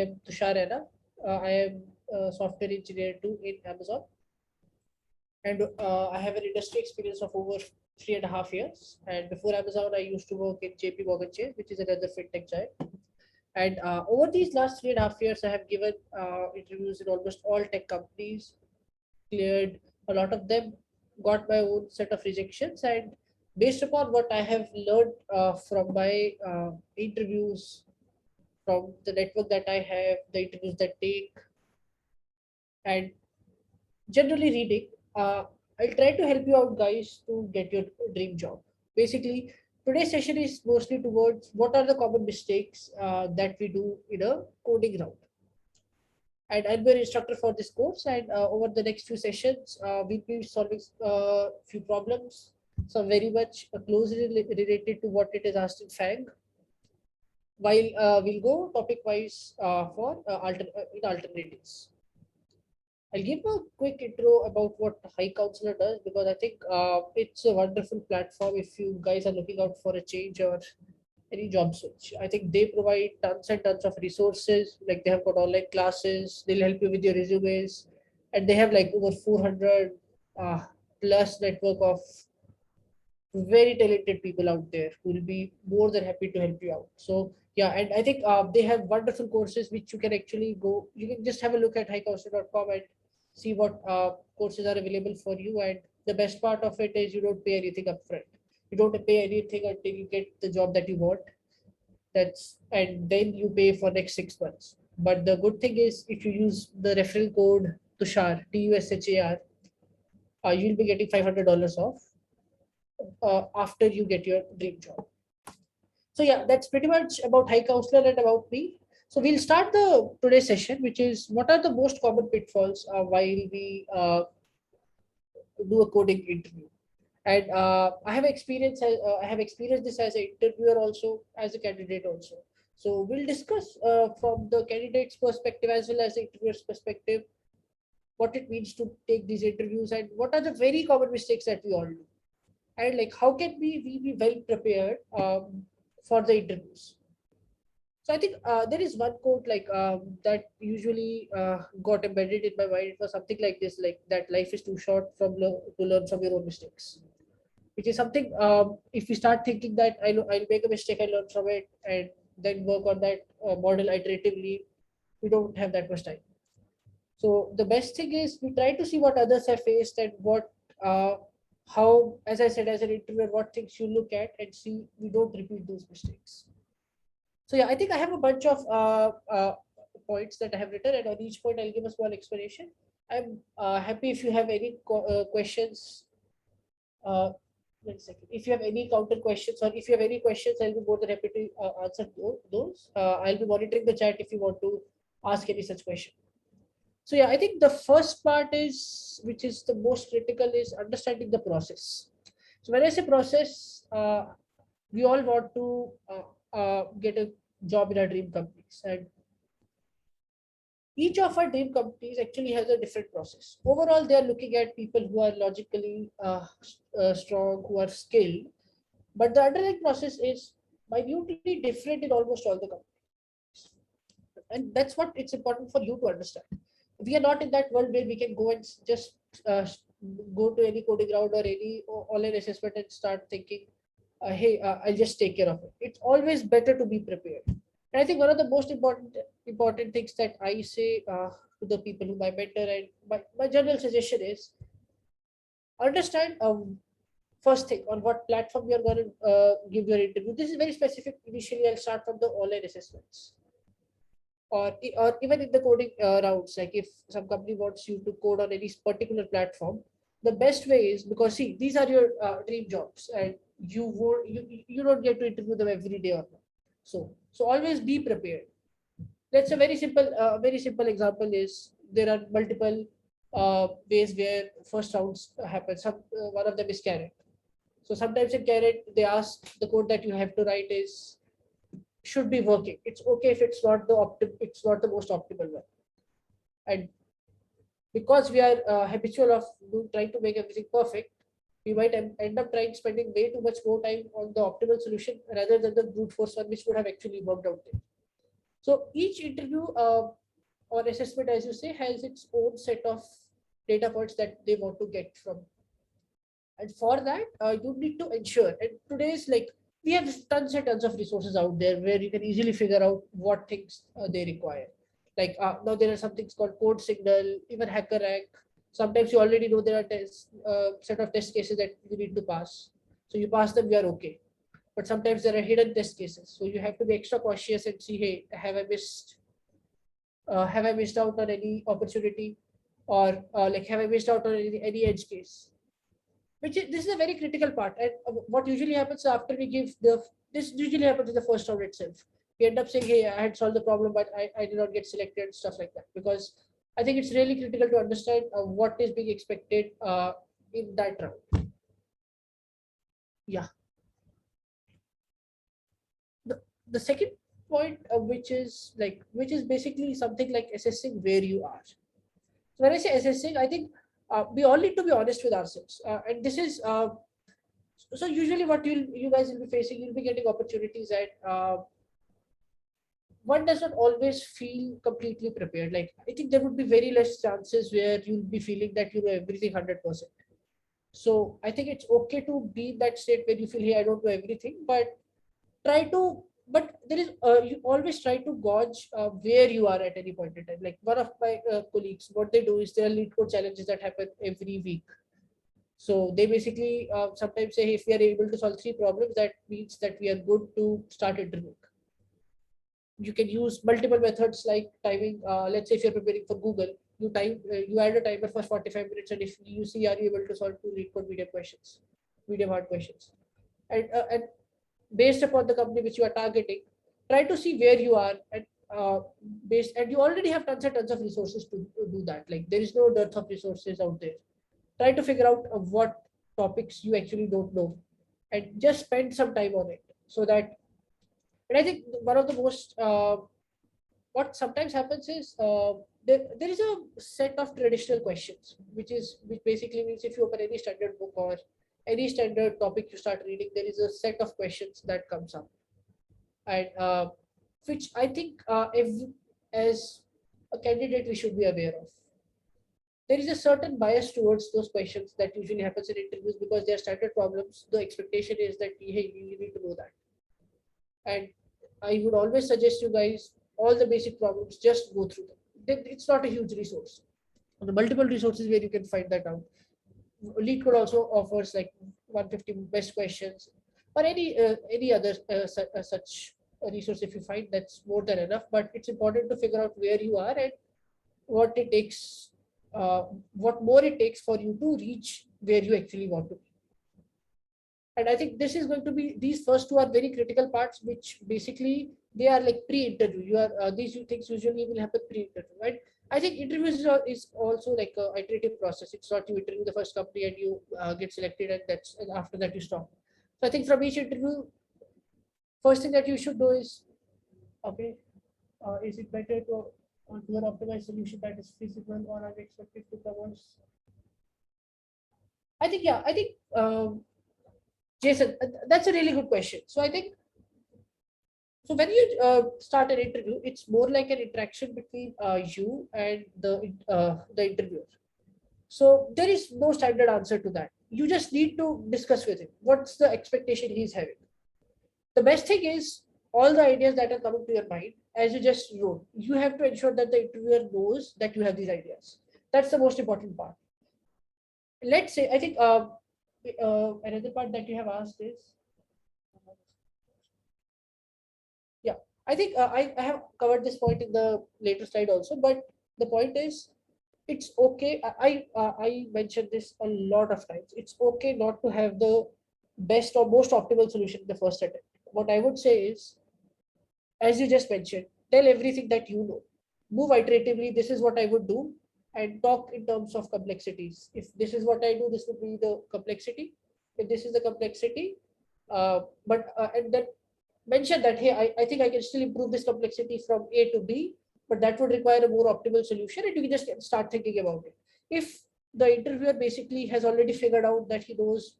am Tushar Rana. I am a software engineer too in Amazon, and I have an industry experience of over 3.5 years. And before Amazon, I used to work in JP Morgan Chase, which is another fintech giant. And over these last 3.5 years, I have given interviews in almost all tech companies, cleared a lot of them, got my own set of rejections, and based upon what I have learned from my interviews, from the network that I have, the interviews that take, and generally reading, I'll try to help you out, guys, to get your dream job. Basically, today's session is mostly towards what are the common mistakes that we do in a coding round. And I'll be an instructor for this course. And over the next few sessions, we'll be solving a few problems, some very much closely related to what it is asked in FANG. While we'll go topic wise for in alternatives. I'll give a quick intro about what High Counselor does, because I think it's a wonderful platform if you guys are looking out for a change or any job switch. I think they provide tons and tons of resources. Like, they have got online classes, they'll help you with your resumes, and they have like over 400 plus network of very talented people out there who will be more than happy to help you out. So yeah, and I think they have wonderful courses which you can actually go. You can just have a look at highcounselor.com and see what courses are available for you. And the best part of it is you don't pay anything upfront. You don't pay anything until you get the job that you want. And then you pay for next 6 months. But the good thing is, if you use the referral code Tushar, TUSHAR, you'll be getting $500 off after you get your dream job. So yeah, that's pretty much about High Counselor and about me. So we'll start the today's session, which is what are the most common pitfalls while we do a coding interview. And I have experienced this as an interviewer also, as a candidate also. So we'll discuss from the candidate's perspective as well as the interviewer's perspective what it means to take these interviews and what are the very common mistakes that we all do, and like how can we be well prepared for the interviews. So I think there is one quote like that usually got embedded in my mind. It was something like this, like that life is too short to learn from your own mistakes, which is something, if we start thinking that I'll make a mistake, I learn from it, and then work on that model iteratively, we don't have that much time. So the best thing is we try to see what others have faced and what how, as I said, as an interviewer, what things you look at and see we don't repeat those mistakes. So yeah, I think I have a bunch of points that I have written, and on each point I'll give a small explanation. I'm happy if you have any questions. Wait a second. If you have any counter questions, or if you have any questions, I'll be more than happy to answer those. I'll be monitoring the chat if you want to ask any such question. So yeah, I think the first part is, which is the most critical, is understanding the process. So when I say process, we all want to get a job in our dream companies, and each of our dream companies actually has a different process. Overall, they are looking at people who are logically strong, who are skilled, but the underlying process is minutely different in almost all the companies, and that's what it's important for you to understand. We are not in that world where we can go and just go to any coding ground or any online assessment and start thinking, hey, I'll just take care of it. It's always better to be prepared. And I think one of the most important things that I say to the people who my mentor, and my general suggestion is understand first thing on what platform you're going to give your interview. This is very specific. Initially, I'll start from the online assessments, or even in the coding rounds. Like, if some company wants you to code on any particular platform, the best way is, because see, these are your dream jobs, and you don't get to interview them every day or not. So always be prepared. That's a very simple example is, there are multiple ways where first rounds happen. One of them is Carrot. So sometimes in Carrot, they ask the code that you have to write is should be working. It's okay if it's not the most optimal one. And because we are habitual of trying to make everything perfect, we might end up spending way too much more time on the optimal solution rather than the brute force one, which would have actually worked out there. So each interview or assessment, as you say, has its own set of data points that they want to get from. And for that, you need to ensure. And today's like we have tons and tons of resources out there where you can easily figure out what things they require. Like now there are some things called Code Signal, even HackerRank. Sometimes you already know there are set of test cases that you need to pass. So you pass them, you are okay. But sometimes there are hidden test cases. So you have to be extra cautious and see, hey, have I missed out on any opportunity, or like have I missed out on any edge case? This is a very critical part. And what usually happens after we give the this usually happens in the first round itself. We end up saying, "Hey, I had solved the problem, but I did not get selected," stuff like that. Because I think it's really critical to understand what is being expected in that round. Yeah. The second point, which is basically something like assessing where you are. So when I say assessing, I think we all need to be honest with ourselves, and this is so usually what you guys will be facing, you'll be getting opportunities at one does not always feel completely prepared. Like I think there would be very less chances where you'll be feeling that you know everything 100%. So I think it's okay to be in that state where you feel, hey, I don't know everything, but try to. But there is you always try to gauge where you are at any point in time. Like one of my colleagues, what they do is there are lead code challenges that happen every week. So they basically sometimes say, hey, if we are able to solve 3 problems, that means that we are good to start interviewing. You can use multiple methods like timing. Let's say if you're preparing for Google, you add a timer for 45 minutes, and if you see are you able to solve 2 lead code medium questions, medium hard questions, and based upon the company which you are targeting, try to see where you are and you already have tons and tons of resources to do that. Like there is no dearth of resources out there. Try to figure out what topics you actually don't know and just spend some time on it so that. And I think one of the most what sometimes happens is there is a set of traditional questions which basically means if you open any standard book or any standard topic you start reading, there is a set of questions that comes up, and which I think as a candidate we should be aware of. There is a certain bias towards those questions that usually happens in interviews because they are standard problems. The expectation is that hey, you need to know that, and I would always suggest you guys all the basic problems, just go through them. It's not a huge resource. On the multiple resources where you can find that out. Lead Code also offers like 150 best questions or any other such a resource. If you find, that's more than enough. But it's important to figure out where you are and what it takes, what more it takes for you to reach where you actually want to be. And I think this is going to be, these first two are very critical parts, which basically they are like pre-interview. You are these things usually will happen pre-interview, right? I think interviews is also like a iterative process. It's not you interview the first company and you get selected, and after that you stop. So I think from each interview, first thing that you should do is, okay, is it better to do an optimized solution that is feasible, or are we expected to cover? I think yeah, I think Jason, that's a really good question. So I think so when you start an interview, it's more like an interaction between you and the interviewer. So there is no standard answer to that. You just need to discuss with him what's the expectation he's having. The best thing is all the ideas that are coming to your mind, as you just wrote, you have to ensure that the interviewer knows that you have these ideas. That's the most important part. Let's say, I think another part that you have asked is, yeah, I think I have covered this point in the later slide also, but the point is, it's okay. I mentioned this a lot of times. It's okay not to have the best or most optimal solution in the first attempt. What I would say is, as you just mentioned, tell everything that you know. Move iteratively. This is what I would do, and talk in terms of complexities. If this is what I do, this would be the complexity. If this is the complexity, and then mention that, hey, I think I can still improve this complexity from A to B, but that would require a more optimal solution, and you can just start thinking about it. If the interviewer basically has already figured out that he knows,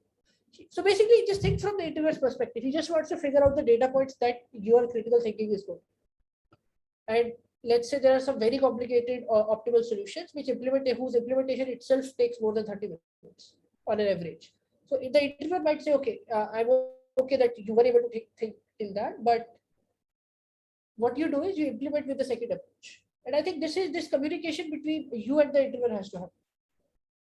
so basically just think from the interviewer's perspective. He just wants to figure out the data points that your critical thinking is good. And let's say there are some very complicated or optimal solutions whose implementation itself takes more than 30 minutes on an average. So if the interviewer might say, okay, I'm okay that you were able to think till that, but what you do is you implement with the second approach. And I think this communication between you and the interviewer has to happen.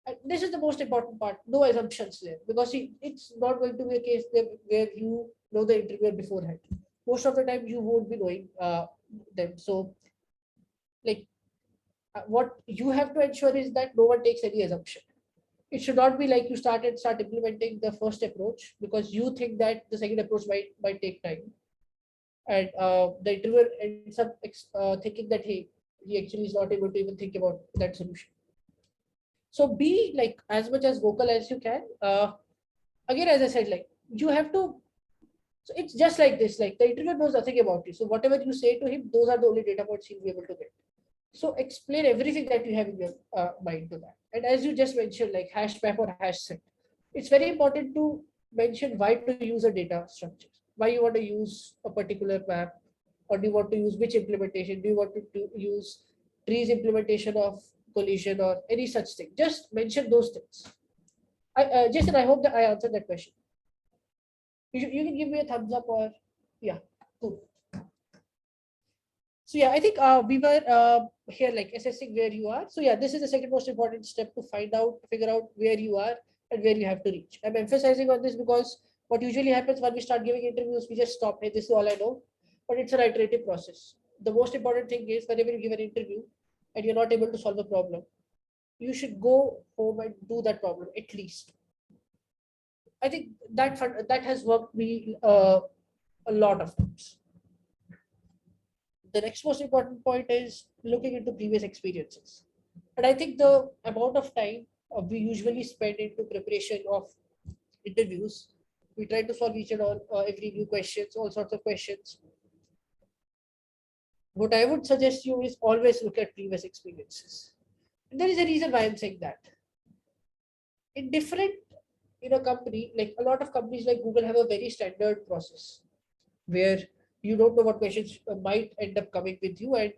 And this is the most important part. No assumptions there, because it's not going to be a case where you know the interviewer beforehand. Most of the time, you won't be knowing them. So, like, what you have to ensure is that no one takes any assumption. It should not be like you start implementing the first approach because you think that the second approach might take time, and the interviewer ends up thinking that, hey, he actually is not able to even think about that solution. So be like as much as vocal as you can. Again, as I said, like you have to. So it's just like this. Like the interviewer knows nothing about you. So whatever you say to him, those are the only data points he'll be able to get. So explain everything that you have in your mind to that. And as you just mentioned, like hash map or hash set, it's very important to mention why to use a data structure, why you want to use a particular map, or do you want to use which implementation? Do you want to use trees implementation of collision or any such thing? Just mention those things. Jason, I hope that I answered that question. You can give me a thumbs up or yeah, cool. So yeah, I think we were here like assessing where you are. So yeah, this is the second most important step to figure out where you are and where you have to reach. I'm emphasizing on this because what usually happens when we start giving interviews, we just stop. Hey, this is all I know. But it's an iterative process. The most important thing is whenever you give an interview and you're not able to solve a problem, you should go home and do that problem at least. I think that has worked me a lot of times. The next most important point is looking into previous experiences. And I think the amount of time we usually spend into preparation of interviews, we try to solve each and all every new questions, all sorts of questions. What I would suggest you is always look at previous experiences. And there is a reason why I'm saying that. In different in a company, like a lot of companies like Google have a very standard process where you don't know what questions might end up coming with you, and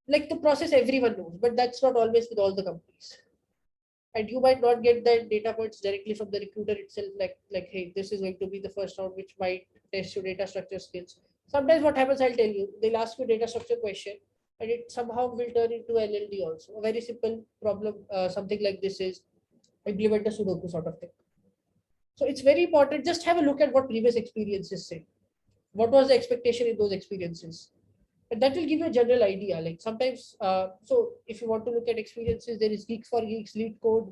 like the process everyone knows, but that's not always with all the companies. And you might not get the data points directly from the recruiter itself, like hey, this is going to be the first round which might test your data structure skills. Sometimes what happens, I'll tell you, they'll ask you a data structure question and it somehow will turn into LLD also. A very simple problem, something like this is implement a Sudoku sort of thing. So it's very important. Just have a look at what previous experiences say. What was the expectation in those experiences? And that will give you a general idea. Like sometimes, so if you want to look at experiences, there is Geek for Geeks, Lead Code,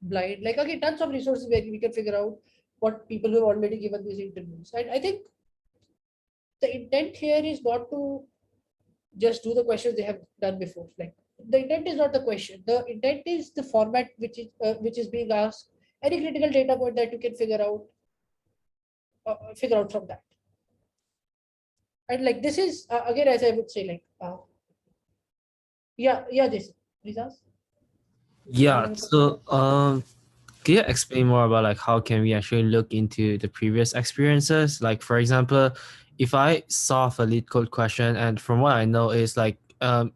Blind. Like again, tons of resources where we can figure out what people who have already given these interviews. And I think the intent here is not to just do the questions they have done before. Like the intent is not the question. The intent is the format which is being asked. Any critical data point that you can figure out from that. And like this is again, as I would say, like yeah, Jason, please ask. Yeah. So, can you explain more about like how can we actually look into the previous experiences? Like, for example, if I solve a lead code question, and from what I know is like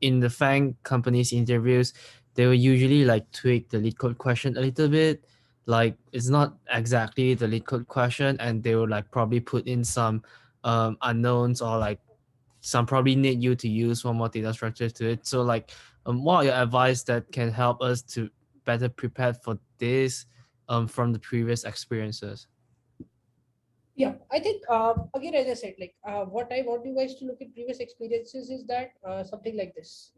in the FANG companies interviews, they will usually like tweak the lead code question a little bit. Like it's not exactly the lead code question, and they will like probably put in some unknowns, or like some probably need you to use one more data structure to it. So like what are your advice that can help us to better prepare for this from the previous experiences? Yeah, I think again, as I said, like what I want you guys to look at previous experiences is that something like this.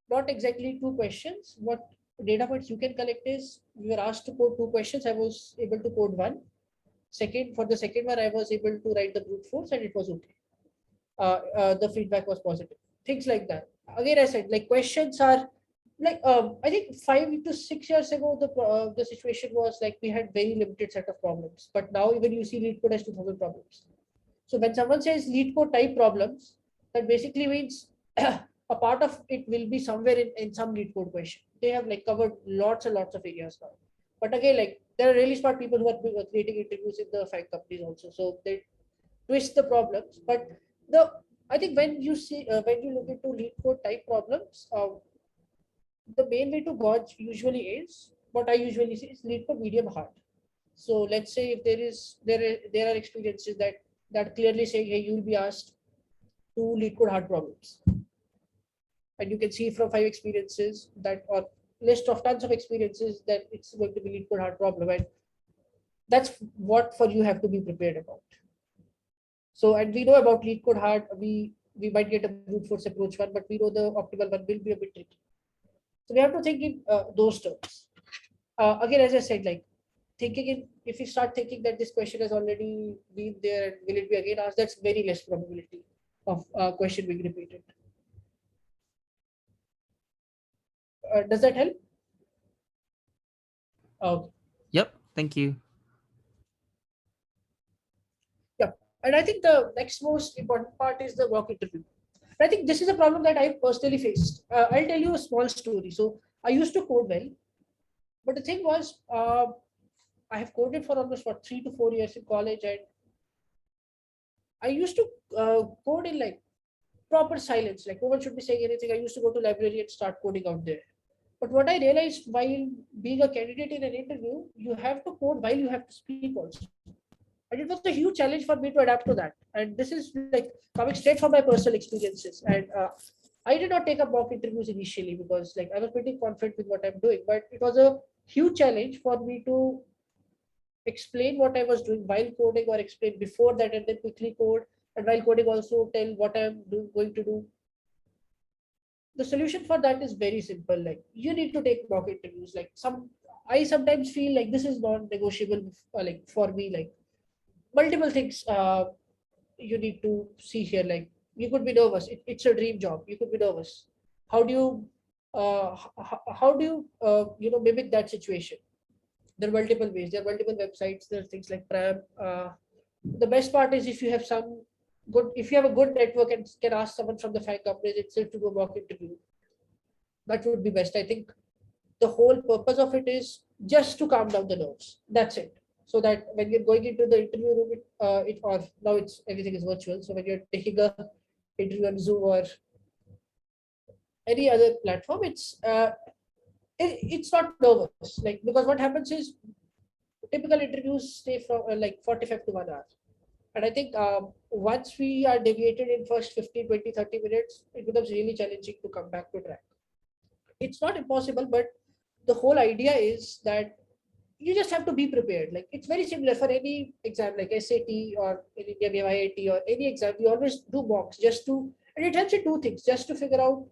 Not exactly two questions. What data points you can collect is we were asked to code two questions. I was able to code one. Second, for the second one, I was able to write the brute force and it was okay. The feedback was positive. Things like that. Again, I said like questions are like I think 5 to 6 years ago the situation was like we had very limited set of problems, but now even you see lead code has 2,000 problems. So when someone says lead code type problems, that basically means a part of it will be somewhere in some lead code question. They have like covered lots and lots of areas now. But again, like there are really smart people who are creating interviews in the FANG companies also. So they twist the problems. But the I think when you see when you look into lead code type problems, the main way to gauge usually is what I usually see is lead code medium hard. So let's say if there are experiences that clearly say, hey, you'll be asked to lead code hard problems, and you can see from 5 experiences that or list of tons of experiences that it's going to be lead code hard problem, and that's what for you have to be prepared about. So, and we know about lead code hard, we might get a brute force approach one, but we know the optimal one will be a bit tricky. So we have to think in those terms. Again, as I said, like thinking in, if you start thinking that this question has already been there and will it be again asked, that's very less probability of question being repeated. Does that help? Okay. Yep. Thank you. Yeah. And I think the next most important part is the mock interview. I think this is a problem that I personally faced. I'll tell you a small story. So I used to code well, but the thing was, I have coded for almost 3 to 4 years in college, and I used to code in like proper silence, like no one should be saying anything. I used to go to library and start coding out there. But what I realized while being a candidate in an interview, you have to code while you have to speak also. And it was a huge challenge for me to adapt to that. And this is like coming straight from my personal experiences. And I did not take up mock interviews initially because like I was pretty confident with what I'm doing. But it was a huge challenge for me to explain what I was doing while coding or explain before that and then quickly code. And while coding also tell what going to do. The solution for that is very simple. Like you need to take mock interviews. Like I sometimes feel like this is non-negotiable. Like for me, like multiple things you need to see here. Like you could be nervous. It's a dream job. You could be nervous. How do you how do you mimic that situation? There are multiple ways. There are multiple websites. There are things like Pram. The best part is if you have if you have a good network and can ask someone from the FAANG companies itself to do a mock interview, that would be best. I think the whole purpose of it is just to calm down the nerves. That's it. So that when you're going into the interview room, or now it's everything is virtual. So when you're taking a interview on Zoom or any other platform, it's not nervous. Like because what happens is typical interviews stay from like 45 to 1 hour. And I think once we are deviated in first 15, 20, 30 minutes, it becomes really challenging to come back to track. It's not impossible, but the whole idea is that you just have to be prepared. Like it's very similar for any exam, like SAT or in India we have IIT or any exam. We always do mocks and it helps you do things just to figure out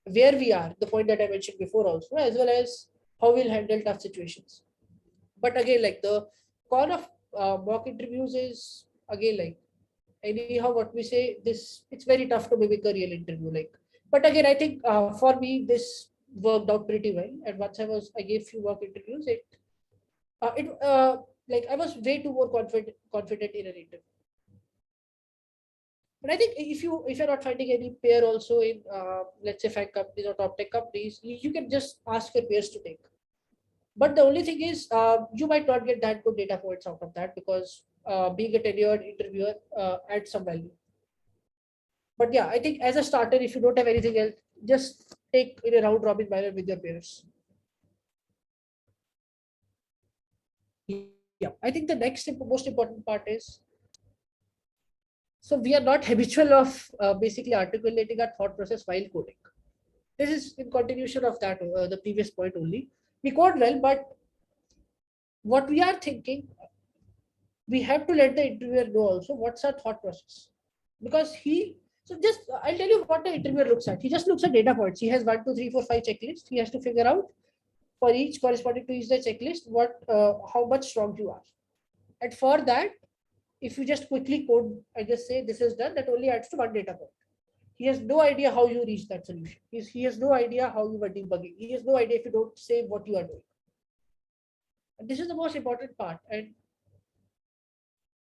where we are. The point that I mentioned before also, as well as how we'll handle tough situations. But again, like the con of mock interviews is again like anyhow what we say this it's very tough to mimic a real interview. Like, but again, I think for me this worked out pretty well. And once I gave few mock interviews, it like I was way too more confident in an interview. But I think if you're not finding any pair also in let's say FAANG companies or top tech companies, you can just ask your peers to take. But the only thing is, you might not get that good data points out of that because being a tenured interviewer adds some value. But yeah, I think as a starter, if you don't have anything else, just take in a round robin manner with your peers. Yeah, I think the next most important part is, so we are not habitual of basically articulating our thought process while coding. This is in continuation of that, the previous point only. We code well, but what we are thinking, we have to let the interviewer know also what's our thought process. Because I'll tell you what the interviewer looks at. He just looks at data points. He has 1, 2, 3, 4, 5 checklists. He has to figure out for each corresponding to each the checklist, how much strong you are. And for that, if you just quickly code and just say this is done, that only adds to one data point. He has no idea how you reach that solution. He has no idea how you were debugging. He has no idea if you don't say what you are doing. And this is the most important part. And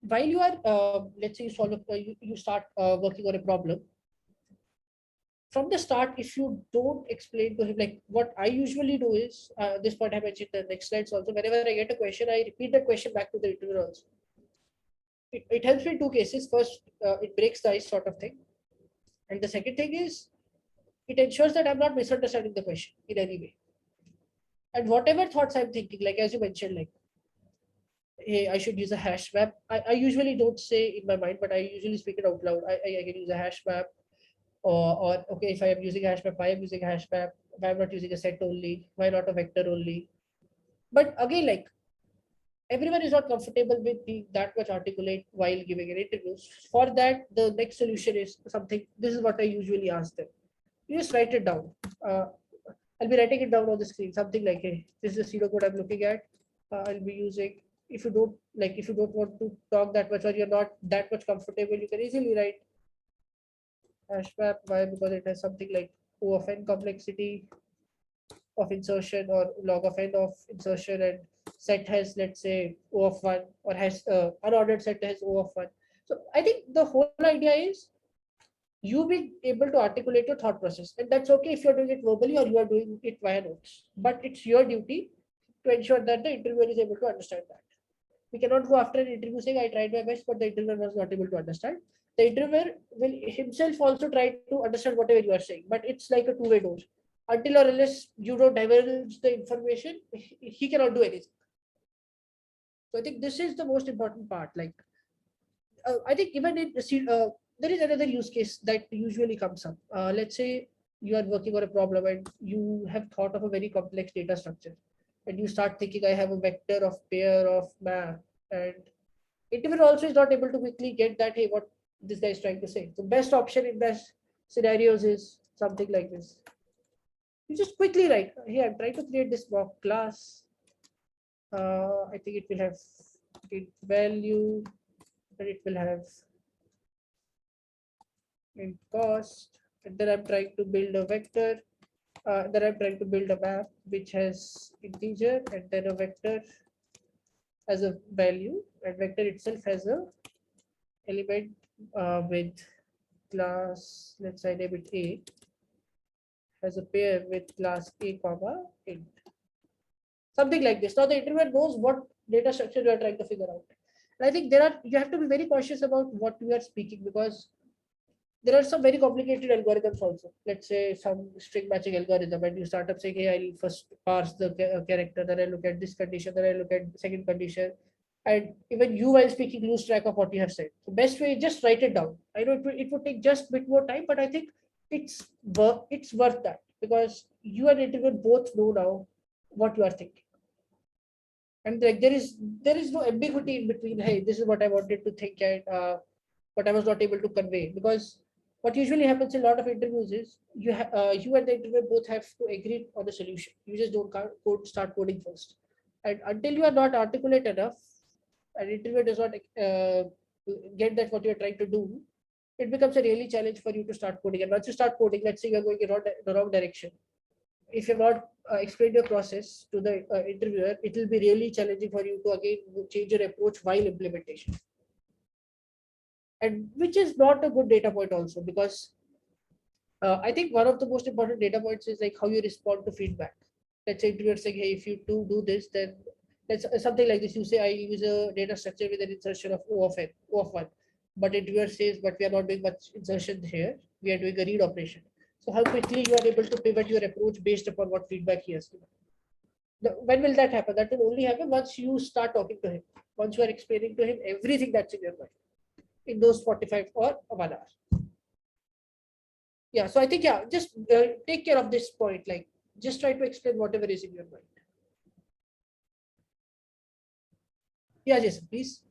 while you are, let's say you start working on a problem, from the start, if you don't explain to him, like what I usually do is, this point I mentioned the next slides also, whenever I get a question, I repeat the question back to the interviewer also. It helps me in two cases. First, it breaks the ice sort of thing. And the second thing is, it ensures that I'm not misunderstanding the question in any way. And whatever thoughts I'm thinking, like as you mentioned, like, hey, I should use a hash map. I usually don't say in my mind, but I usually speak it out loud. I can use a hash map, or okay, if I am using a hash map, I am using a hash map. If I'm not using a set only, why not a vector only? But again, like, everyone is not comfortable with being that much articulate while giving an interview. For that, the next solution is something. This is what I usually ask them. You just write it down. Uh, I'll be writing it down on the screen. Something like, hey, this is the pseudocode I'm looking at. I'll be using. If you don't want to talk that much, or you're not that much comfortable, you can easily write hash map. Why? Because it has something like O of n complexity of insertion, or log of n of insertion, and set has, let's say, O of 1, or has unordered set has O of 1. So I think the whole idea is you being able to articulate your thought process, and that's okay if you're doing it verbally or you are doing it via notes, but it's your duty to ensure that the interviewer is able to understand that. We cannot go after an interview saying I tried my best but the interviewer was not able to understand. The interviewer will himself also try to understand whatever you are saying, but it's like a two-way door. Until or unless you don't divulge the information, he cannot do anything. So I think this is the most important part. Like, I think even in there is another use case that usually comes up. Let's say you are working on a problem and you have thought of a very complex data structure, and you start thinking, I have a vector of pair of map, and interviewer also is not able to quickly get that, hey, what this guy is trying to say. The best option in best scenarios is something like this. You just quickly write, hey, I'm trying to create this mock class. I think it will have int value, and it will have int cost, and then I'm trying to build a vector. Then I'm trying to build a map which has integer and then a vector as a value, and vector itself has a element with class, let's say name it A, has a pair with class A comma int. Something like this. Now the interviewer knows what data structure you are trying to figure out. And I think you have to be very cautious about what you are speaking, because there are some very complicated algorithms also. Let's say some string matching algorithm, and you start up saying, hey, I'll first parse the character, then I look at this condition, then I look at the second condition. And even you, while speaking, lose track of what you have said. The best way is just write it down. I know it would take just a bit more time, but I think it's worth that, because you and interviewer both know now what you are thinking. And like there is no ambiguity in between, hey, this is what I wanted to think, and but I was not able to convey. Because what usually happens in a lot of interviews is you and the interviewer both have to agree on a solution. You just don't start coding first, and until you are not articulate enough, and interviewer does not get that what you are trying to do, it becomes a really challenge for you to start coding. And once you start coding, let's say you're going in the wrong direction, if you've not explained your process to the interviewer, it will be really challenging for you to again change your approach while implementation. And which is not a good data point also, because I think one of the most important data points is like how you respond to feedback. Let's say interviewer saying, hey, if you do this, then let's something like this. You say, I use a data structure with an insertion of O of n, O of 1. But interviewer says, but we are not doing much insertion here. We are doing a read operation. So how quickly you are able to pivot your approach based upon what feedback he has given. When will that happen? That will only happen once you start talking to him. Once you are explaining to him everything that's in your mind in those 45 or 1 hour. Yeah, so I think, yeah, just take care of this point. Like, just try to explain whatever is in your mind. Yeah, Jason, please.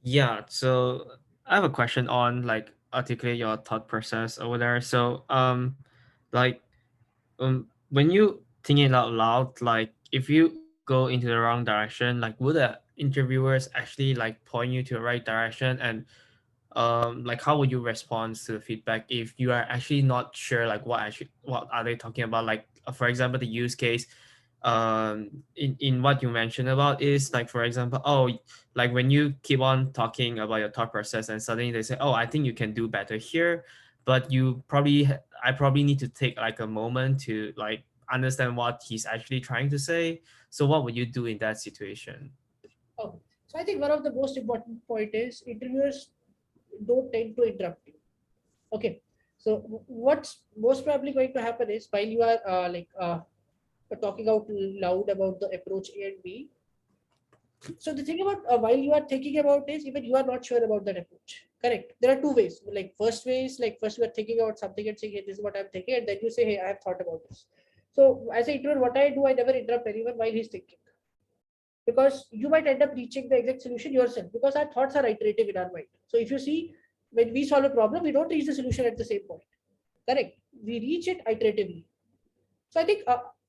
Yeah, so I have a question on like articulate your thought process over there. So like when you think it out loud, like if you go into the wrong direction, like would the interviewers actually like point you to the right direction? And like how would you respond to the feedback if you are actually not sure like what are they talking about? Like for example, the use case in what you mentioned about is like, for example, oh, like when you keep on talking about your thought process and suddenly they say, oh, I think you can do better here, but I probably need to take like a moment to like understand what he's actually trying to say. So what would you do in that situation? Oh, so I think one of the most important point is interviewers don't tend to interrupt you. Okay. So what's most probably going to happen is while you are talking out loud about the approach A and B. So the thing about while you are thinking about is even you are not sure about that approach. Correct. There are two ways. Like first way is like first you are thinking about something and saying, hey, this is what I'm thinking, and then you say, hey, I have thought about this. So as an introvert, what I do, I never interrupt anyone while he's thinking. Because you might end up reaching the exact solution yourself because our thoughts are iterative in our mind. So if you see, when we solve a problem, we don't reach the solution at the same point. Correct. We reach it iteratively. So I think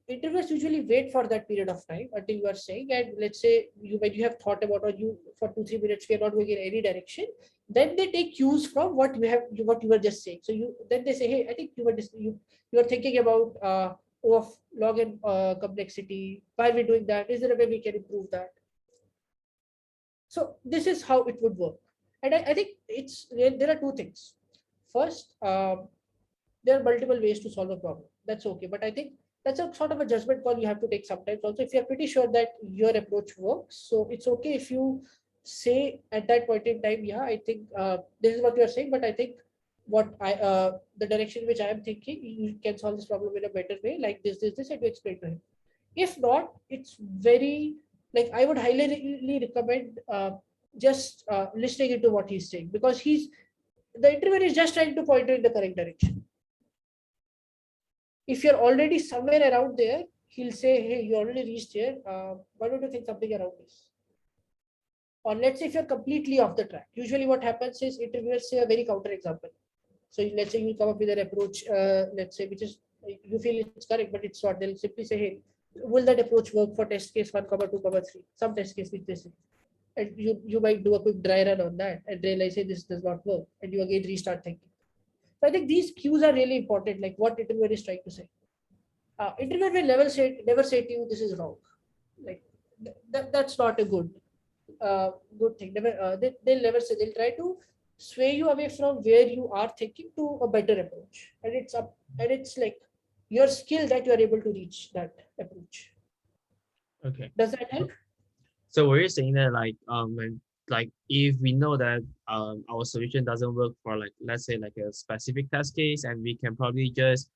interviewers usually wait for that period of time until you are saying, and let's say you when you have thought about or you for 2-3 minutes we are not going in any direction, then they take cues from what you were just saying. So you then they say, hey, I think you are thinking about of log and complexity. Why are we doing that? Is there a way we can improve that? So this is how it would work, and I think there are two things. First, there are multiple ways to solve a problem. That's okay. But I think that's a sort of a judgment call you have to take sometimes. Also, if you're pretty sure that your approach works, so it's okay if you say at that point in time, yeah, I think this is what you're saying, but I think the direction which I am thinking, you can solve this problem in a better way, like this, and you explain to him. If not, it's very like I would highly recommend just listening into what he's saying because the interviewer is just trying to point you in the correct direction. If you're already somewhere around there, he'll say, hey, you already reached here. Why don't you think something around this? Or let's say if you're completely off the track. Usually what happens is interviewers say a very counter example. So let's say you come up with an approach, let's say, which is, you feel it's correct, but it's not. They'll simply say, hey, will that approach work for test case 1, 2, 3? Some test case which they say. And you might do a quick dry run on that and realize, hey, this does not work. And you again restart thinking. So I think these cues are really important, like what interviewer is trying to say. Internet will never say to you this is wrong. Like that's not a good thing. They'll never say. They'll try to sway you away from where you are thinking to a better approach, and it's like your skill that you are able to reach that approach. Okay. Does that help? So were you saying that when if we know that our solution doesn't work for like let's say like a specific test case and we can probably just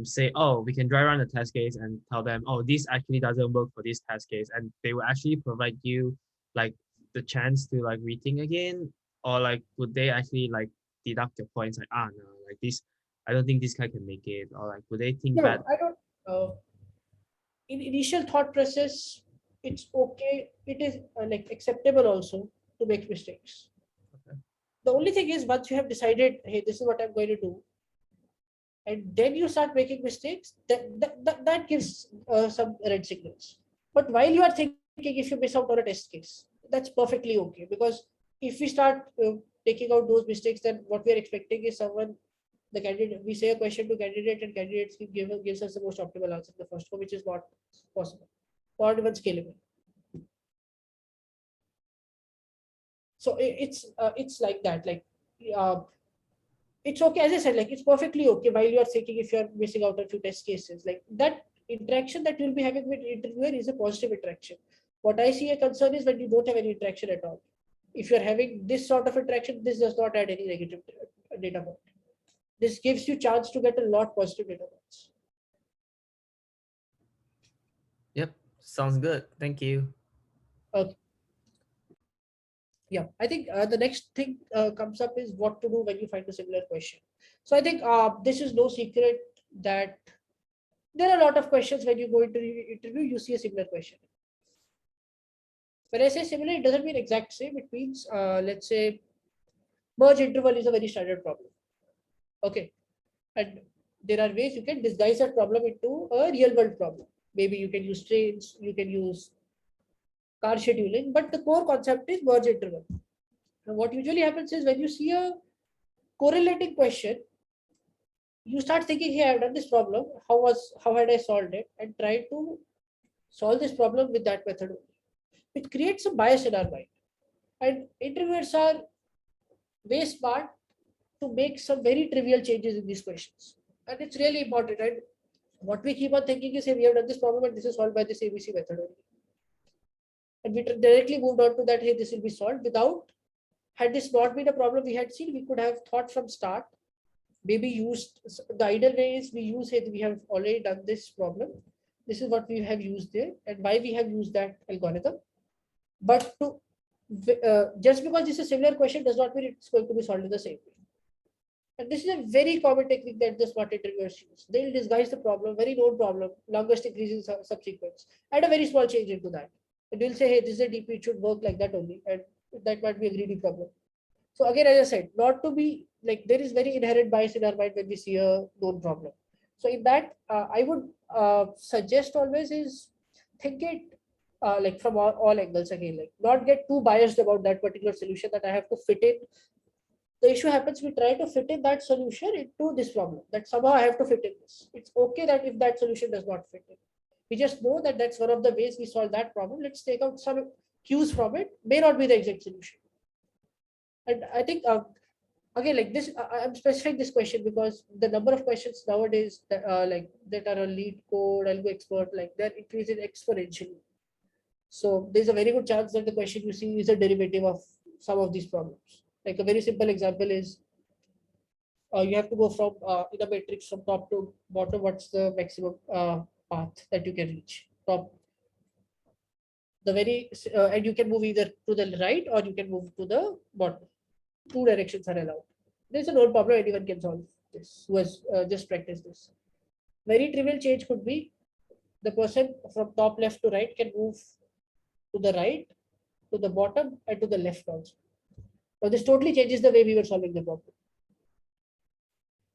say, oh, we can dry run the test case and tell them, oh, this actually doesn't work for this test case, and they will actually provide you like the chance to like rethink again, or like would they actually like deduct your points like, no, like this, I don't think this guy can make it, or like would they think bad? No, I don't. In initial thought process, it's okay. It is like acceptable also to make mistakes. Okay. The only thing is once you have decided, hey, this is what I'm going to do, and then you start making mistakes, that gives some red signals. But while you are thinking, if you miss out on a test case, that's perfectly okay. Because if we start taking out those mistakes, then what we are expecting is the candidate, we say a question to candidate and candidates gives us the most optimal answer, the first one, which is not possible, or even scalable. So it's like that. Like uh, it's okay, as I said, like it's perfectly okay while you are thinking if you're missing out on a few test cases. Like that interaction that you'll be having with interviewer is a positive interaction. What I see a concern is when you don't have any interaction at all. If you're having this sort of interaction, this does not add any negative data point. This gives you chance to get a lot positive data points. Yep, sounds good. Thank you. Okay. Yeah, I think the next thing comes up is what to do when you find a similar question. So I think this is no secret that there are a lot of questions when you go into the interview, you see a similar question. When I say similar, it doesn't mean exact same. It means, let's say, merge interval is a very standard problem. Okay. And there are ways you can disguise that problem into a real world problem. Maybe you can use trains, you can use car scheduling, but the core concept is merge interval. And what usually happens is when you see a correlating question, you start thinking, hey, I've done this problem. How had I solved it? And try to solve this problem with that method. It creates a bias in our mind. And interviewers are way smart to make some very trivial changes in these questions. And it's really important. And what we keep on thinking is, hey, we have done this problem and this is solved by this ABC method only. And we directly moved on to that, hey, this will be solved without, had this not been a problem we had seen, we could have thought from start, maybe used, the ideal way is we use it, we have already done this problem. This is what we have used there and why we have used that algorithm. But to just because this is a similar question does not mean it's going to be solved in the same way. And this is a very common technique that the smart interviewers use. They'll disguise the problem, very known problem, longest increasing subsequence, and a very small change into that. And they'll say, hey, this is a DP, it should work like that only. And that might be a greedy problem. So again, as I said, not to be like, there is very inherent bias in our mind when we see a known problem. So in that, I would suggest always is think it like from all angles again, like not get too biased about that particular solution that I have to fit in. The issue happens, we try to fit in that solution into this problem, that somehow I have to fit in this. It's okay that if that solution does not fit in. We just know that that's one of the ways we solve that problem. Let's take out some cues from it, may not be the exact solution. And I think again, like this, I'm specifying this question because the number of questions nowadays that that are on lead code, algo expert, like they're increasing exponentially. So there's a very good chance that the question you see is a derivative of some of these problems. Like a very simple example is you have to go from in a matrix from top to bottom. What's the maximum path that you can reach? Top, the very and you can move either to the right or you can move to the bottom. Two directions are allowed. There's a known problem, anyone can solve this who has just practiced this. Very trivial change could be the person from top left to right can move to the right, to the bottom, and to the left also. Now this totally changes the way we were solving the problem.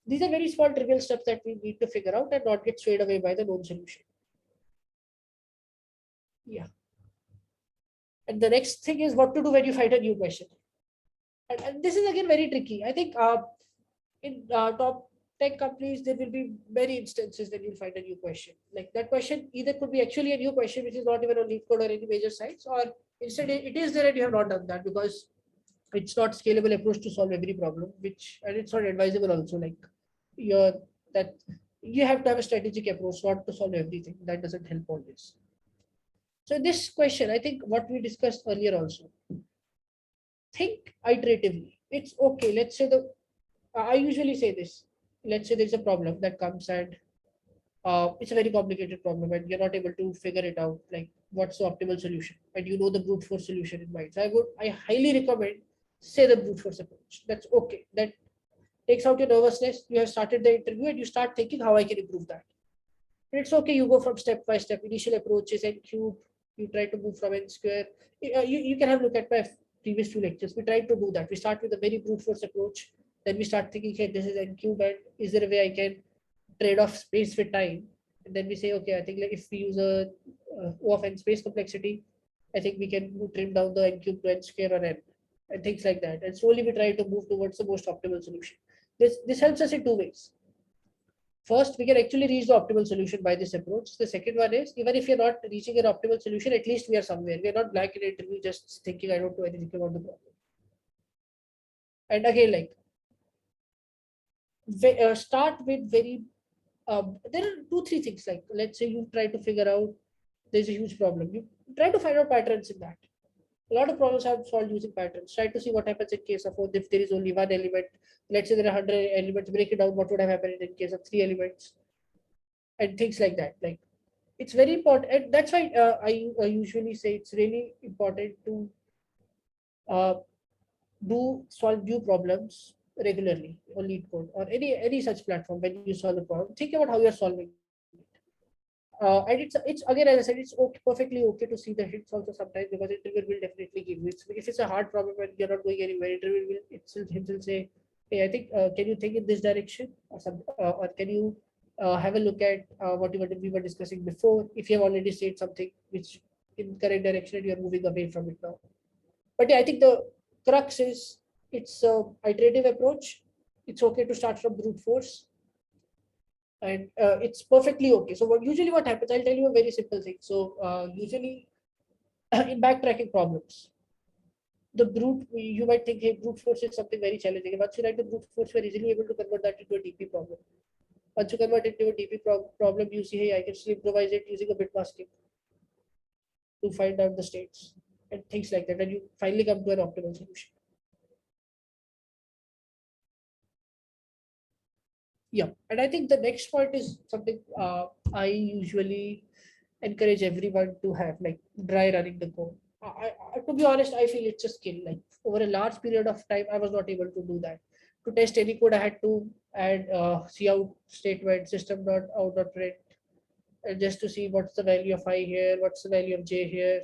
These are very small trivial steps that we need to figure out and not get swayed away by the known solution. Yeah. And the next thing is what to do when you find a new question. And this is again very tricky. I think in top tech companies, there will be many instances that you'll find a new question. Like that question either could be actually a new question, which is not even on LeetCode or any major sites, or instead it is there and you have not done that because it's not scalable approach to solve every problem, which, and it's not advisable also. Like you're that you have to have a strategic approach, not to solve everything. That doesn't help always. So this question, I think what we discussed earlier also, think iteratively. It's okay. Let's say I usually say this. Let's say there's a problem that comes and it's a very complicated problem and you're not able to figure it out. Like what's the optimal solution? And you know the brute force solution in mind. So I highly recommend say the brute force approach. That's okay. That takes out your nervousness. You have started the interview and you start thinking how I can improve that. And it's okay. You go from step by step. Initial approaches n cube. You try to move from n square. You can have a look at my previous two lectures. We tried to do that. We start with a very brute force approach. Then we start thinking, hey, this is n cube, and is there a way I can trade off space with time? And then we say, okay, I think like if we use a O of n space complexity, I think we can trim down the n cube to n square or n, and things like that. And slowly we try to move towards the most optimal solution. This helps us in two ways. First, we can actually reach the optimal solution by this approach. The second one is, even if you're not reaching an optimal solution, at least we are somewhere. We are not blank in an interview just thinking I don't know anything about the problem. And again, like start with very there are 2-3 things. Like let's say you try to figure out there's a huge problem. You try to find out patterns in that. A lot of problems are solved using patterns. Try to see what happens in case of if there is only one element. Let's say there are 100 elements. Break it down. What would have happened in case of 3 elements, and things like that. Like it's very important, and that's why I usually say it's really important to uh, do solve new problems regularly on LeetCode or any such platform. When you solve the problem, think about how you're solving it. And it's again, as I said, it's okay, perfectly okay to see the hints also sometimes, because interviewer will definitely give you. If it's a hard problem and you're not going anywhere, interviewer will himself say, hey, I think can you think in this direction, or some or can you have a look at what we were discussing before, if you have already said something which in correct direction and you're moving away from it now. But yeah, I think the crux is it's a iterative approach. It's okay to start from brute force, and it's perfectly okay. So usually what happens, I'll tell you a very simple thing. So usually in backtracking problems, the brute, you might think, hey, brute force is something very challenging. Once you write the brute force, we're easily able to convert that into a DP problem. Once you convert it into a DP problem, you see, hey, I can still improvise it using a bit masking to find out the states and things like that. And you finally come to an optimal solution. Yeah, and I think the next point is something I usually encourage everyone to have, like dry running the code. To be honest, I feel it's a skill. Like over a large period of time, I was not able to do that. To test any code, I had to add see out statement, system dot out dot print, and just to see what's the value of I here, what's the value of j here,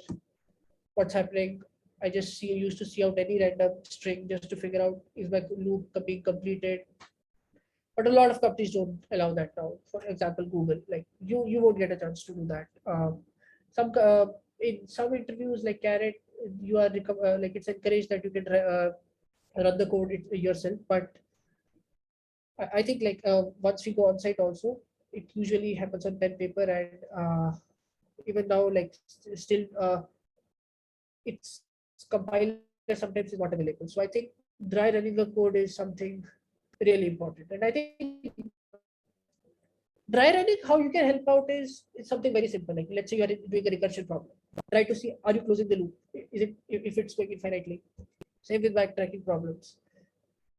what's happening. I just used to see out any random string just to figure out is my loop being completed. But a lot of companies don't allow that now. For example, Google, like you won't get a chance to do that. Some in some interviews like Carrot, you are like it's encouraged that you can run the code yourself. But I think like once we go on site also, it usually happens on pen paper, and even now like still its compiler sometimes is not available. So I think dry running the code is something really important. And I think dry running, how you can help out is it's something very simple. Like let's say you are doing a recursion problem. Try to see, are you closing the loop? Is it, if it's going infinitely? Same with backtracking problems.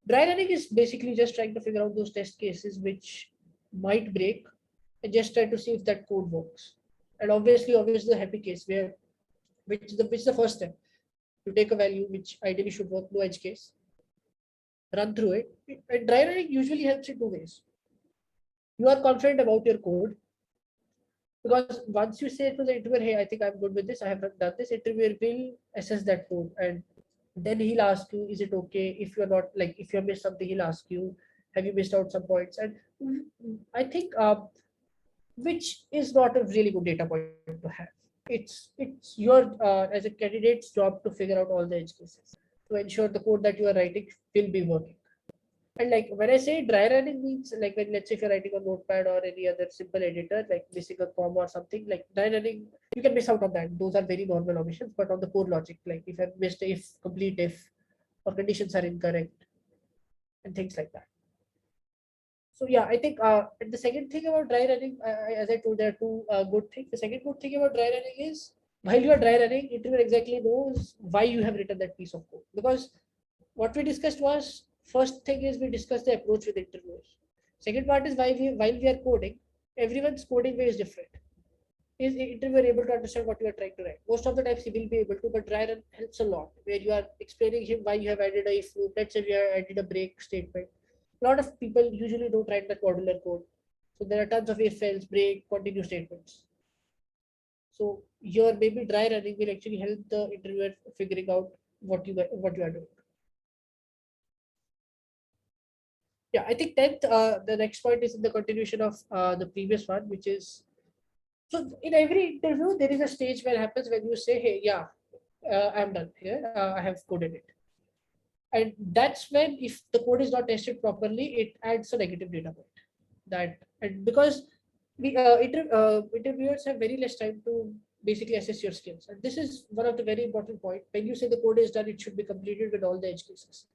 Dry running is basically just trying to figure out those test cases which might break and just try to see if that code works. And obviously the happy case where which is the first step. You take a value which ideally should work, no edge case, run through it. And dry running usually helps in two ways. You are confident about your code because once you say to the interviewer, hey, I think I'm good with this, I have done this, interviewer will assess that code, and then he'll ask you, is it okay? If you're not, like if you have missed something, he'll ask you, have you missed out some points? And I think which is not a really good data point to have. It's your as a candidate's job to figure out all the edge cases to ensure the code that you are writing will be working. And like when I say dry running means like when let's say if you're writing on Notepad or any other simple editor, like missing a comma or something, like dry running, you can miss out on that. Those are very normal omissions, but on the core logic, like if I missed if, complete if, or conditions are incorrect, and things like that. So yeah, I think and the second thing about dry running, as I told, there are two good things. The second good thing about dry running is while you are dry running, interviewer exactly knows why you have written that piece of code. Because what we discussed was, first thing is we discussed the approach with interviewers. Second part is while we are coding, everyone's coding way is different. Is the interviewer able to understand what you are trying to write? Most of the times he will be able to, but dry run helps a lot, where you are explaining him why you have added a if loop. Let's say you have added a break statement. A lot of people usually don't write that modular code. So there are tons of if else, break, continue statements. So your maybe dry running will actually help the interviewer figuring out what you are doing. Yeah, I think tenth, the next point is in the continuation of the previous one, which is, so in every interview there is a stage where happens when you say, hey, yeah, I'm done here, I have coded it. And that's when, if the code is not tested properly, it adds a negative data point. That, and because interviewers have very less time to basically assess your skills, and this is one of the very important point. When you say the code is done, it should be completed with all the edge cases.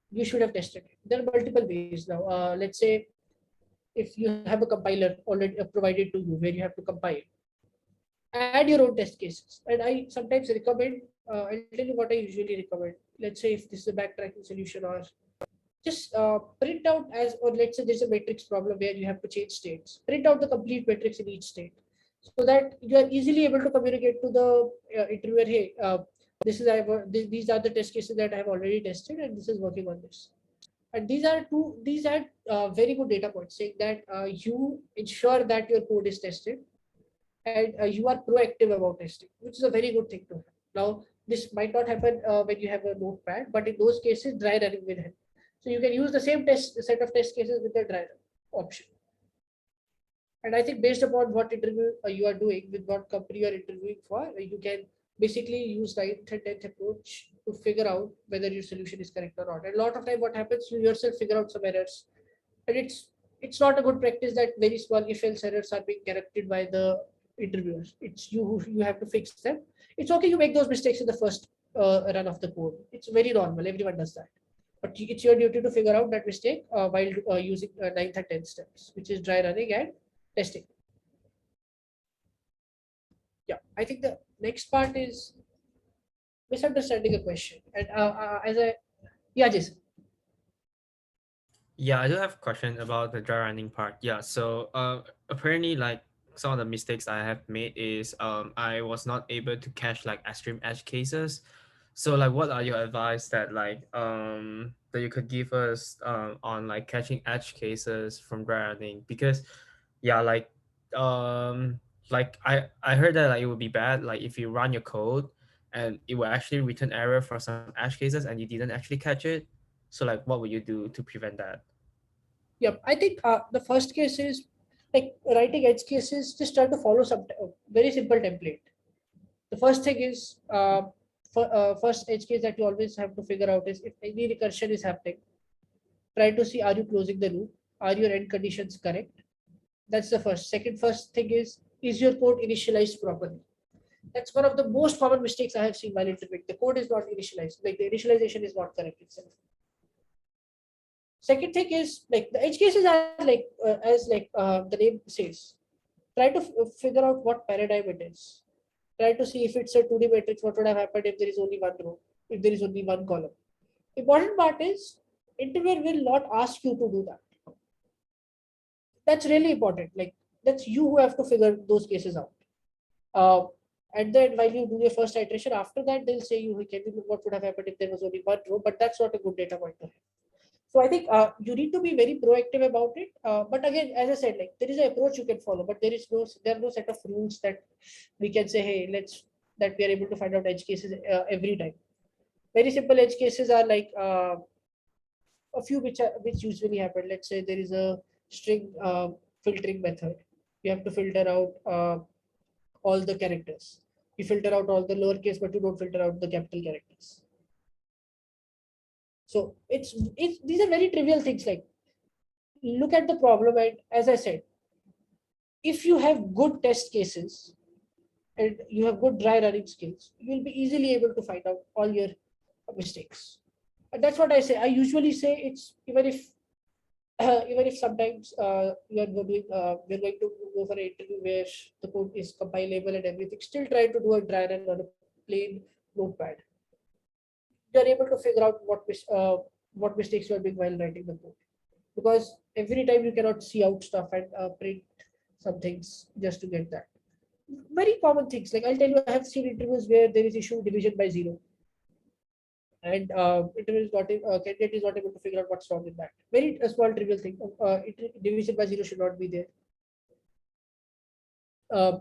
You should have tested it. There are multiple ways now. Let's say if you have a compiler already provided to you where you have to compile, add your own test cases. And I sometimes recommend, I'll tell you what I usually recommend. Let's say if this is a backtracking solution, or just print out as, or let's say there's a matrix problem where you have to change states. Print out the complete matrix in each state so that you are easily able to communicate to the interviewer, hey, this is these are the test cases that I have already tested, and this is working on this. And these are very good data points saying that you ensure that your code is tested, and you are proactive about testing, which is a very good thing to have. Now, this might not happen when you have a notepad, but in those cases, dry running will help. So you can use the same set of test cases with the dry run option. And I think based upon what interview you are doing, with what company you are interviewing for, you can basically use 9th and 10th approach to figure out whether your solution is correct or not. And a lot of time what happens, you yourself figure out some errors. And it's not a good practice that very small if else errors are being corrected by the interviewers. It's you who you have to fix them. It's okay you make those mistakes in the first run of the code. It's very normal. Everyone does that. But it's your duty to figure out that mistake while using 9th and 10th steps, which is dry running and testing. Yeah, I think the next part is misunderstanding a question. And as a, yeah, Jason. Yeah, I do have a question about the dry running part. Yeah, so apparently like some of the mistakes I have made is I was not able to catch like extreme edge cases. So like what are your advice that you could give us on like catching edge cases from dry running? Because yeah, um I heard that like it would be bad like if you run your code and it will actually return error for some edge cases and you didn't actually catch it. So like what would you do to prevent that? Yep, I think the first case is like writing edge cases. Just try to follow some very simple template. The first thing is first edge case that you always have to figure out is if any recursion is happening, try to see are you closing the loop, are your end conditions correct. That's the first. First thing is your code initialized properly? That's one of the most common mistakes I have seen while interpreting. The code is not initialized, like the initialization is not correct itself. Second thing is like the edge cases are like as like the name says. Try to figure out what paradigm it is. Try to see if it's a 2D matrix, what would have happened if there is only one row, if there is only one column. Important part is interviewer will not ask you to do that. That's really important. Like that's you who have to figure those cases out. Uh, and then while you do your first iteration, after that they'll say you, can you what would have happened if there was only one row, but that's not a good data point to have. So I think you need to be very proactive about it. But again, as I said, like there is an approach you can follow, but there are no set of rules that we can say, hey, let's that we are able to find out edge cases every time. Very simple edge cases are like a few which usually happen. Let's say there is a string filtering method. You have to filter out all the characters. You filter out all the lowercase, but you don't filter out the capital characters. So it's these are very trivial things. Like look at the problem, and as I said, if you have good test cases and you have good dry running skills, you'll be easily able to find out all your mistakes. And that's what I say. I usually say it's even if sometimes you're going to go for an interview where the code is compilable and everything, still try to do a dry run on a plain notepad. You're able to figure out what mistakes you are doing while writing the code, because every time you cannot see out stuff and print some things just to get that. Very common things. Like I'll tell you, I have seen interviews where there is issue division by zero, and interview is not candidate is not able to figure out what's wrong in that. Very small trivial thing. Division by zero should not be there.